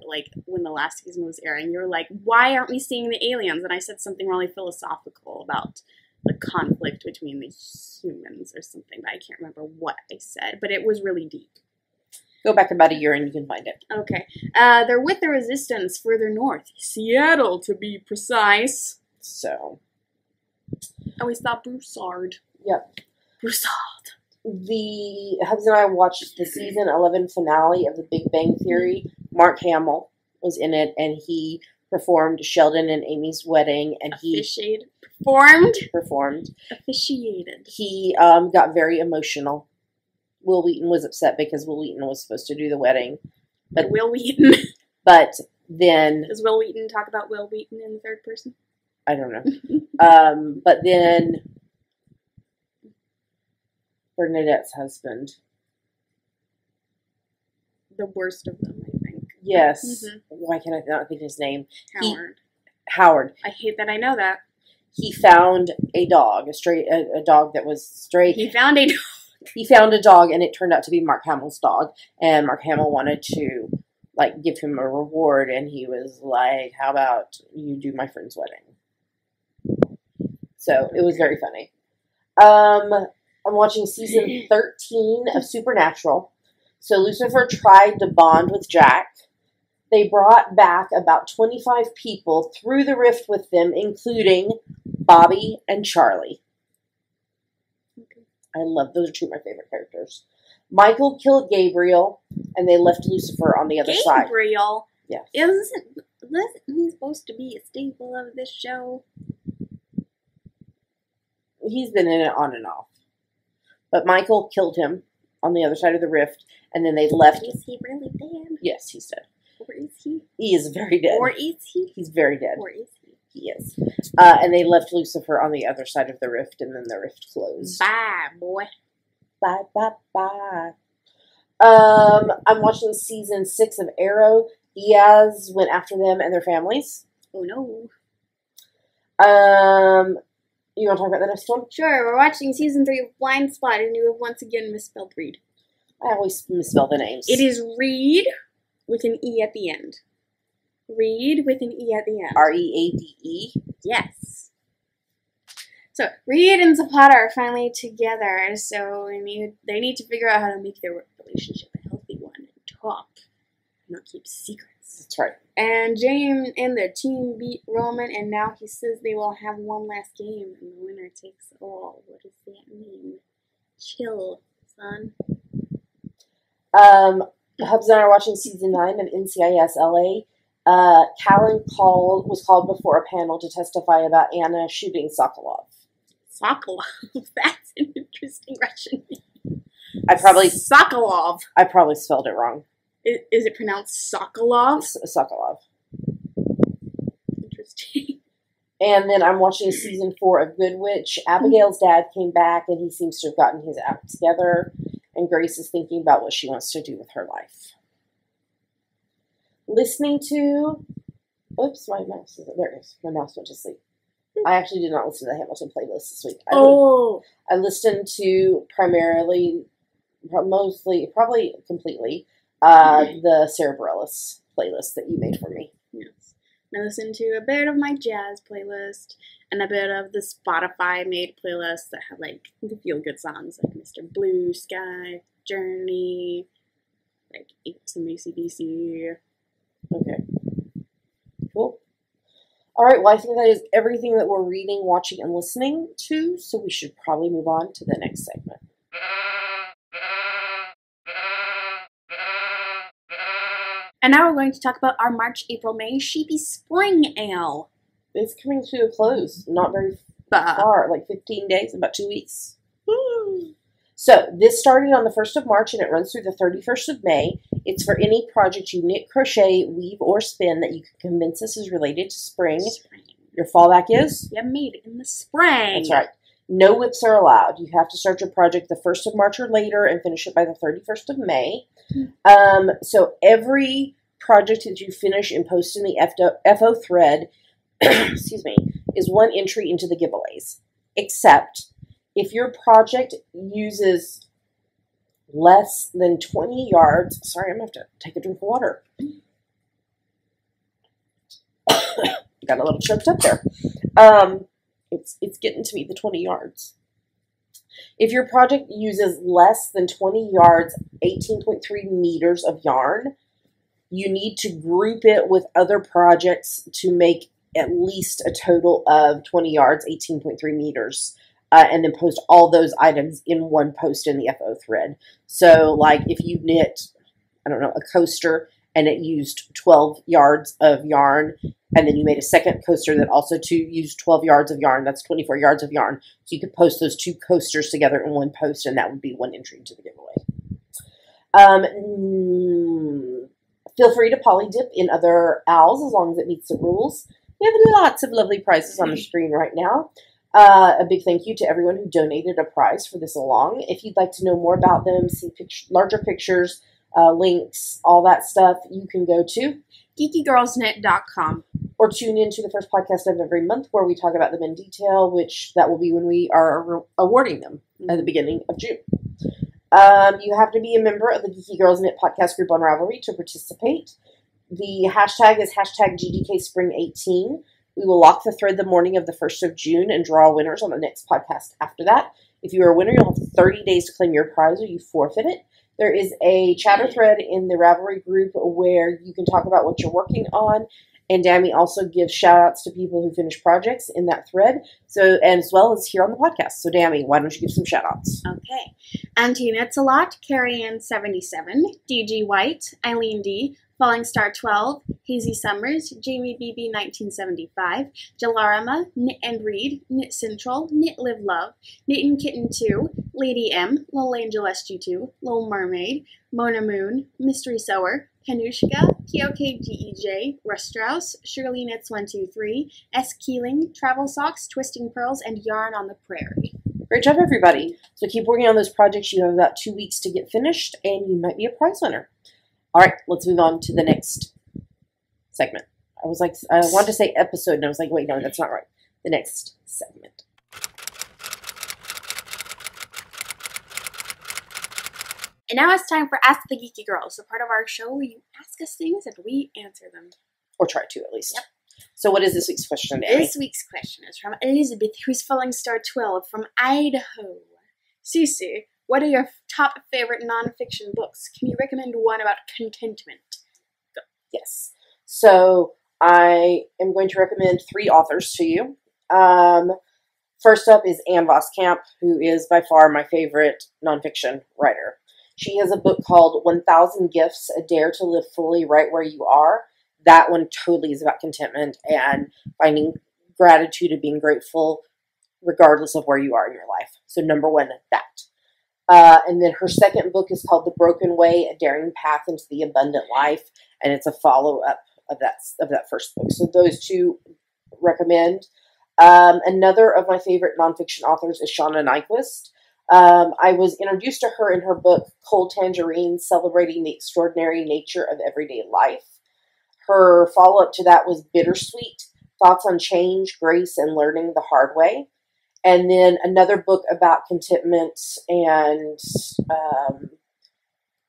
when the last season was airing. You were like, why aren't we seeing the aliens? And I said something really philosophical about the conflict between the humans or something, but I can't remember what I said, but it was really deep. Go back about a year and you can find it. Okay. They're with the resistance further north. Seattle, to be precise. So. Oh, we saw Broussard. Yep. Broussard. The husband and I watched the season 11 finale of The Big Bang Theory. Mark Hamill was in it, and he performed Sheldon and Amy's wedding, and Officiated. Performed. Officiated. He got very emotional. Will Wheaton was upset because Will Wheaton was supposed to do the wedding. But Will Wheaton. But then... Does Will Wheaton talk about Will Wheaton in the third person? I don't know. But then... Bernadette's husband. The worst of them, I think. Yes. Mm-hmm. Why can't I not think his name? Howard. Howard. I hate that I know that. He found a dog, a dog that was stray. He found a dog. He found a dog, and it turned out to be Mark Hamill's dog. And Mark Hamill wanted to, give him a reward, and he was like, how about you do my friend's wedding? So, it was very funny. I'm watching season 13 of Supernatural. So Lucifer tried to bond with Jack. They brought back about 25 people through the rift with them, including Bobby and Charlie. Okay. I love those. Are two of my favorite characters. Michael killed Gabriel, and they left Lucifer on the other side. Gabriel? Yeah. Isn't he supposed to be a staple of this show? He's been in it on and off. But Michael killed him on the other side of the rift, and then they left. Is he really dead? Yes, he's dead. Or is he? He is very dead. Or is he? He's very dead. Or is he? He is. And they left Lucifer on the other side of the rift, and then the rift closed. Bye, boy. Bye, bye, bye. I'm watching season 6 of Arrow. Diaz went after them and their families. Oh, no. You want to talk about the next one? Sure. We're watching season 3 of Blind Spot, and you have once again misspelled Reed. I always misspell the names. It is Reed with an E at the end. Reed with an E at the end. R-E-A-D-E? Yes. So, Reed and Zapata are finally together, so they need to figure out how to make their relationship a healthy one and talk, not keep secrets. That's right. And James and the team beat Roman, and now he says they will have one last game, and the winner takes all. What does that mean? Chill, son. Hubs and I are watching season 9 of NCIS LA. Callan was called before a panel to testify about Anna shooting Sokolov. Sokolov? That's an interesting Russian name. Sokolov. I probably spelled it wrong. Is it pronounced Sokolov? Sokolov. Interesting. And then I'm watching season 4 of Good Witch. Abigail's dad came back, and he seems to have gotten his act together. And Grace is thinking about what she wants to do with her life. Listening to... Oops, my mouse is... There it is. My mouse went to sleep. I actually did not listen to the Hamilton playlist this week. I listened to probably completely, the Sarah Bareilles playlist that you made for me. Yes. I listen to a bit of my jazz playlist and a bit of the Spotify made playlists that have like the feel good songs like Mr. Blue Sky, Journey, like some AC/DC. Okay. Cool. All right, well, I think that is everything that we're reading, watching, and listening to, so we should probably move on to the next segment. And now we're going to talk about our March, April, May Sheepy Spring Ale. It's coming to a close, not very far, like 15 days, about 2 weeks. Woo. So, this started on the 1st of March, and it runs through the 31st of May. It's for any project you knit, crochet, weave, or spin that you can convince us is related to spring. Your fallback is? You made it in the spring. That's right. No whips are allowed. You have to start your project the 1st of March or later and finish it by the 31st of May. So every project that you finish and post in the FO thread, excuse me, is one entry into the giveaways. Except if your project uses less than 20 yards, sorry, I'm going to have to take a drink of water. Got a little choked up there. It's getting to me, the 20 yards. If your project uses less than 20 yards, 18.3 meters of yarn, you need to group it with other projects to make at least a total of 20 yards, 18.3 meters, and then post all those items in one post in the FO thread. So, like, if you knit, I don't know, a coaster, and it used 12 yards of yarn, and then you made a second coaster that also used 12 yards of yarn. That's 24 yards of yarn. So you could post those two coasters together in one post, and that would be one entry into the giveaway. Feel free to poly dip in other owls as long as it meets the rules. We have lots of lovely prizes on the screen right now. A big thank you to everyone who donated a prize for this along. If you'd like to know more about them, see larger pictures, links, all that stuff, you can go to geekygirlsknit.com or tune in to the first podcast of every month where we talk about them in detail, which that will be when we are awarding them at the beginning of June. You have to be a member of the Geeky Girls Knit podcast group on Ravelry to participate. The hashtag is hashtag GDKSpring18. We will lock the thread the morning of the 1st of June and draw winners on the next podcast after that. If you are a winner, you'll have 30 days to claim your prize or you forfeit it. There is a chatter thread in the Ravelry group where you can talk about what you're working on. And Dammy also gives shout-outs to people who finish projects in that thread, so as well as here on the podcast. So, Dammy, why don't you give some shout-outs? Okay. Auntie Knits a Lot, Carrie Ann 77, DG White, Eileen D, Falling Star 12, Hazy Summers, Jamie BB 1975, Jalarama, Knit and Read, Knit Central, Knit Live Love, Knit and Kitten 2, Lady M, Little Angel SG2, Little Mermaid, Mona Moon, Mystery Sewer, Kanushka, POKGEJ, Russ Strauss, Shirley Knits 123, S. Keeling, Travel Socks, Twisting Pearls, and Yarn on the Prairie. Great job, everybody. So keep working on those projects. You have about 2 weeks to get finished, and you might be a prize winner. All right, let's move on to the next segment. I wanted to say episode, and I was like, wait, no, that's not right. The next segment. And now it's time for Ask the Geeky Girls, the part of our show where you ask us things and we answer them. Or try to, at least. Yep. So what is this week's question, Dammy? This week's question is from Elizabeth, who's Falling Star 12 from Idaho. Cece, what are your top favorite nonfiction books? Can you recommend one about contentment? Go. Yes. So I am going to recommend 3 authors to you. First up is Anne Voskamp, who is by far my favorite nonfiction writer. She has a book called 1000 Gifts, A Dare to Live Fully Right Where You Are. That one totally is about contentment and finding gratitude and being grateful regardless of where you are in your life. So number 1, that. And then her second book is called The Broken Way, A Daring Path into the Abundant Life. And it's a follow-up of that first book. So those 2 recommend. Another of my favorite nonfiction authors is Shauna Nyquist. I was introduced to her in her book, Cold Tangerine, Celebrating the Extraordinary Nature of Everyday Life. Her follow-up to that was Bittersweet, Thoughts on Change, Grace, and Learning the Hard Way. And then another book about contentment and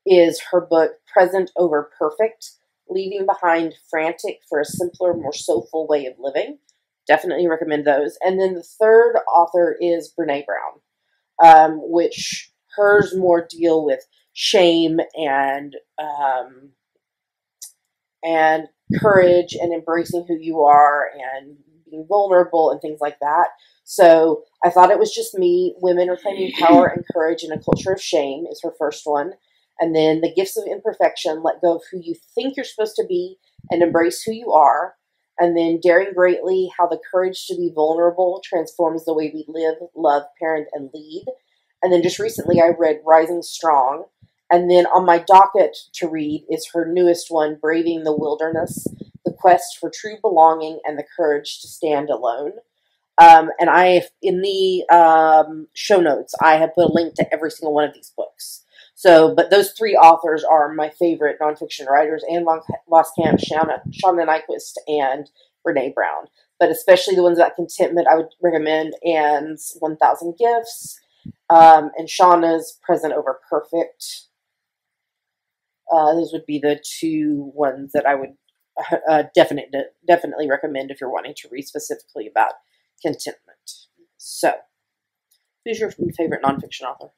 is her book, Present Over Perfect, Leaving Behind Frantic for a Simpler, More Soulful Way of Living. Definitely recommend those. And then the third author is Brene Brown, which hers more deal with shame and courage and embracing who you are and being vulnerable and things like that. So I thought it was just me. Women Reclaiming Power and Courage in a Culture of Shame is her first one. And then The Gifts of Imperfection, Let Go of Who You Think You're Supposed to Be and Embrace Who You Are. And then Daring Greatly, How the Courage to Be Vulnerable Transforms the Way We Live, Love, Parent, and Lead. And then just recently I read Rising Strong. And then on my docket to read is her newest one, Braving the Wilderness, The Quest for True Belonging and the Courage to Stand Alone. And in the show notes, I have put a link to every single one of these books. So, but those three authors are my favorite nonfiction writers: Anne Voskamp, Shauna Nyquist, and Brene Brown. But especially the ones about contentment, I would recommend Anne's 1,000 Gifts, and Shauna's Present Over Perfect. Those would be the two ones that I would definitely recommend if you're wanting to read specifically about contentment. So, who's your favorite nonfiction author?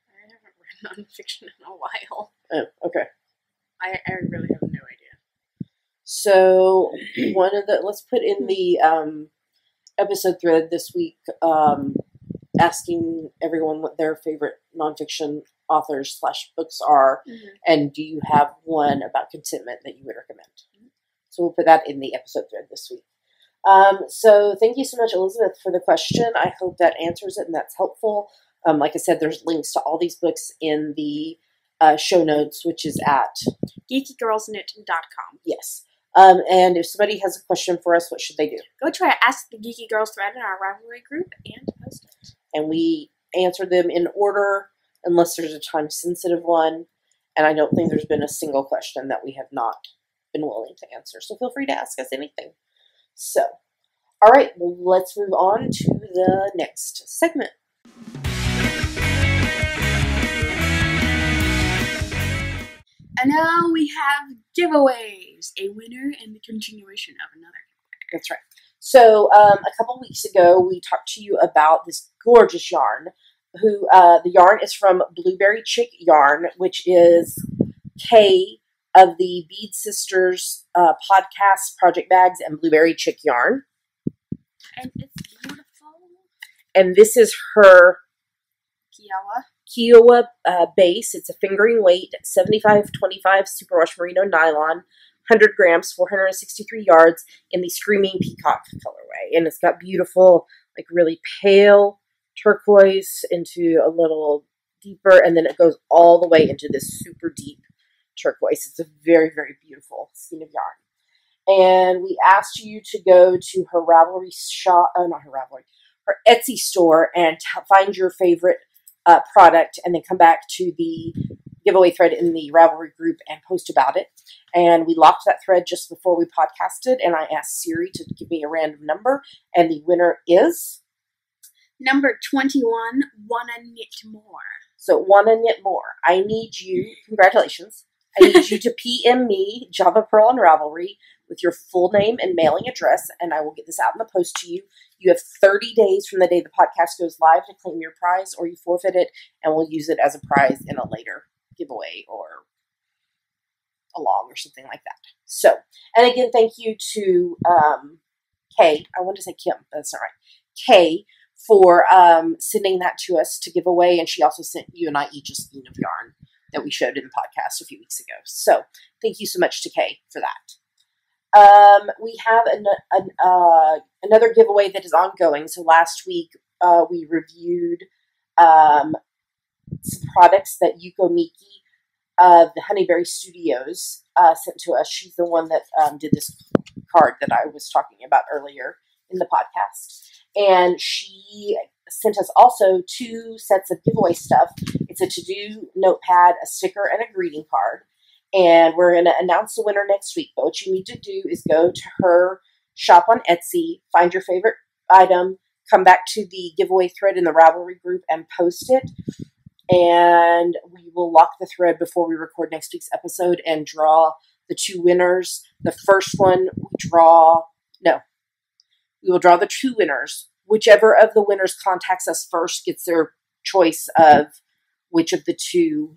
I haven't read nonfiction in a while. Oh, okay. I really have no idea. So, let's put in the episode thread this week, asking everyone what their favorite nonfiction authors / books are, and do you have one about contentment that you would recommend? So we'll put that in the episode thread this week. So thank you so much, Elizabeth, for the question. I hope that answers it and that's helpful. Like I said, there's links to all these books in the show notes, which is at geekygirlsknit.com. Yes. And if somebody has a question for us, what should they do? Go try Ask the Geeky Girls thread in our Ravelry group and post it. And we answer them in order, unless there's a time-sensitive one. And I don't think there's been a single question that we have not been willing to answer. So feel free to ask us anything. So, all right, well, let's move on to the next segment. And now we have giveaways. A winner and the continuation of another giveaway. That's right. So a couple weeks ago, we talked to you about this gorgeous yarn. The yarn is from Blueberry Chick Yarn, which is Kay of the Bead Sisters podcast, Project Bags, and Blueberry Chick Yarn. And it's beautiful. And this is her Kiowa base. It's a fingering weight, 75-25 superwash merino nylon, 100 grams, 463 yards in the Screaming Peacock colorway. And it's got beautiful, like really pale turquoise into a little deeper, and then it goes all the way into this super deep turquoise. It's a very, very beautiful skein of yarn. And we asked you to go to her Ravelry shop, her Etsy store and find your favorite product, and then come back to the giveaway thread in the Ravelry group and post about it. And we locked that thread just before we podcasted, and I asked Siri to give me a random number, and the winner is number 21, Wanna Knit More. So Wanna Knit More. I need you, congratulations, I need you to PM me, Java Purl on Ravelry, with your full name and mailing address, and I will get this out in the post to you. You have 30 days from the day the podcast goes live to claim your prize, or you forfeit it, and we'll use it as a prize in a later giveaway or along or something like that. So, and again, thank you to Kay. I wanted to say Kim, but that's not right. Kay for sending that to us to give away, and she also sent you and I each a skein of yarn that we showed in the podcast a few weeks ago. So, thank you so much to Kay for that. We have another giveaway that is ongoing. So last week we reviewed some products that Yuko Miki of the Honeyberry Studios sent to us. She's the one that did this card that I was talking about earlier in the podcast. And she sent us also 2 sets of giveaway stuff. It's a to-do notepad, a sticker, and a greeting card. And we're going to announce the winner next week. But what you need to do is go to her shop on Etsy, find your favorite item, come back to the giveaway thread in the Ravelry group and post it. And we will lock the thread before we record next week's episode and draw the 2 winners. The first one we will draw the 2 winners. Whichever of the winners contacts us first gets their choice of which of the 2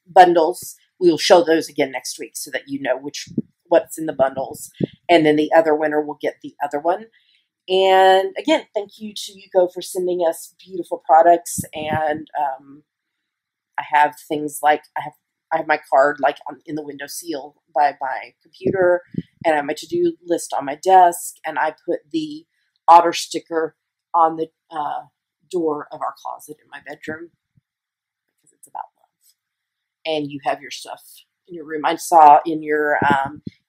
bundles. We will show those again next week so that you know what's in the bundles. And then the other winner will get the other one. And again, thank you to Yuko for sending us beautiful products. And I have things like I have my card like in the windowsill by my computer, and I have my to-do list on my desk, and I put the otter sticker on the door of our closet in my bedroom because it's about love. And you have your stuff in your room. I saw in your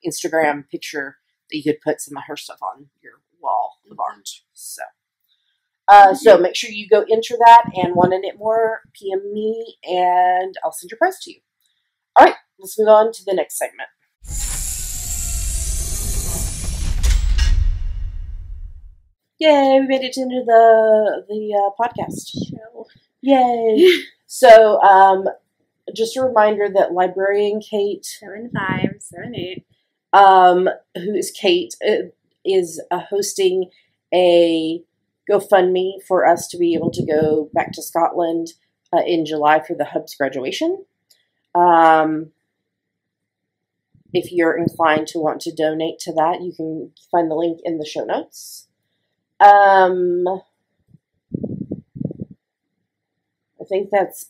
Instagram picture that you could put some of her stuff on your wall of art. So make sure you go enter that, and want to knit more, PM me, and I'll send your price to you. All right, let's move on to the next segment. Yay, we made it into the podcast show. Yay. So, just a reminder that librarian Kate 7578, who is Kate, is hosting a GoFundMe for us to be able to go back to Scotland in July for the Hub's graduation. If you're inclined to want to donate to that, you can find the link in the show notes. I think that's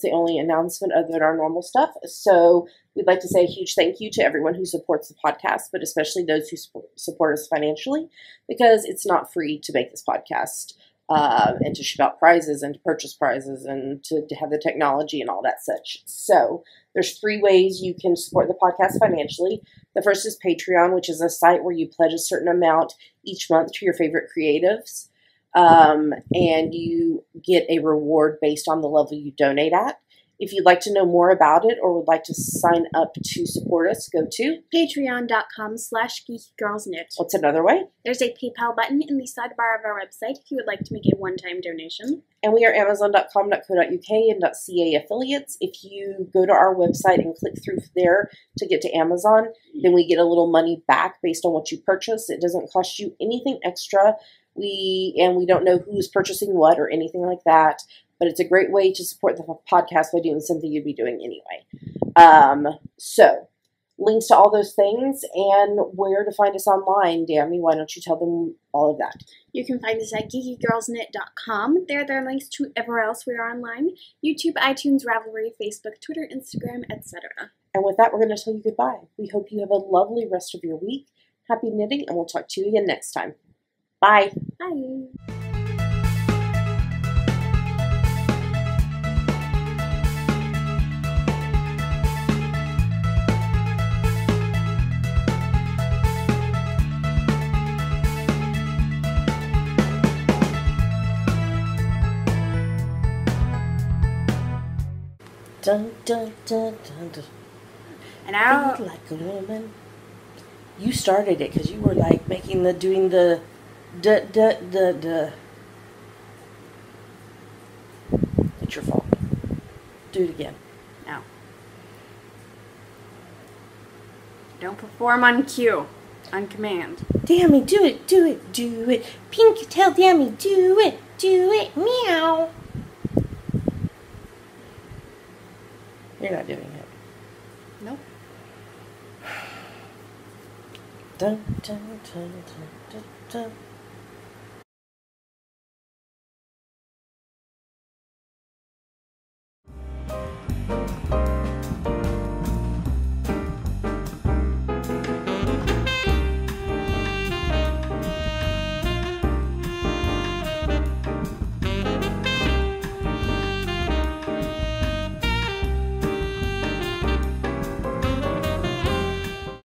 the only announcement other than our normal stuff. So we'd like to say a huge thank you to everyone who supports the podcast, but especially those who support us financially, because it's not free to make this podcast and to ship out prizes and to purchase prizes and to have the technology and all that such. So there's 3 ways you can support the podcast financially. The first is Patreon, which is a site where you pledge a certain amount each month to your favorite creatives. And you get a reward based on the level you donate at. If you'd like to know more about it or would like to sign up to support us, go to patreon.com/geekygirlsknit. What's another way? There's a PayPal button in the sidebar of our website if you would like to make a one-time donation. And we are amazon.com.co.uk and .ca affiliates. If you go to our website and click through there to get to Amazon, then we get a little money back based on what you purchase. It doesn't cost you anything extra. We don't know who's purchasing what or anything like that, but it's a great way to support the podcast by doing something you'd be doing anyway. So links to all those things and where to find us online. Dammy, why don't you tell them all of that? You can find us at geekygirlsknit.com. There are links to everywhere else we are online: YouTube, iTunes, Ravelry, Facebook, Twitter, Instagram, etc. And with that, we're going to tell you goodbye. We hope you have a lovely rest of your week. Happy knitting, and we'll talk to you again next time. Bye. Bye. Dun, dun, dun, dun, dun. And now, Feel like a woman. You started it because you were like doing the. It's your fault. Do it again. no. Don't perform on cue, on command. Dammy, do it, do it, do it. Pink, tell Dammy, do it, meow. You're not doing it. Nope. Dun, dun, dun, dun, dun, dun.